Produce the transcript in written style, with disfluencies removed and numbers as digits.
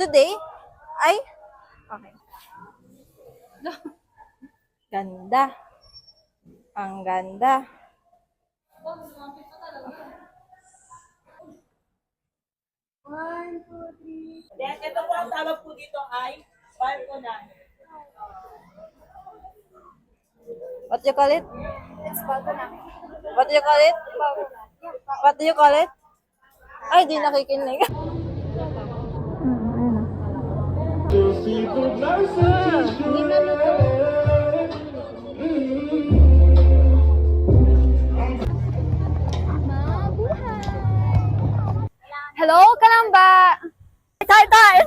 Today, ay, okay. Ganda. Ang ganda. Then, ito po ang tawag po dito ay balconal. What you call it? It's balcony. What do you call it? What do you call it? Ay, di nakikinig. Hello, Kalamba! Tay, tay!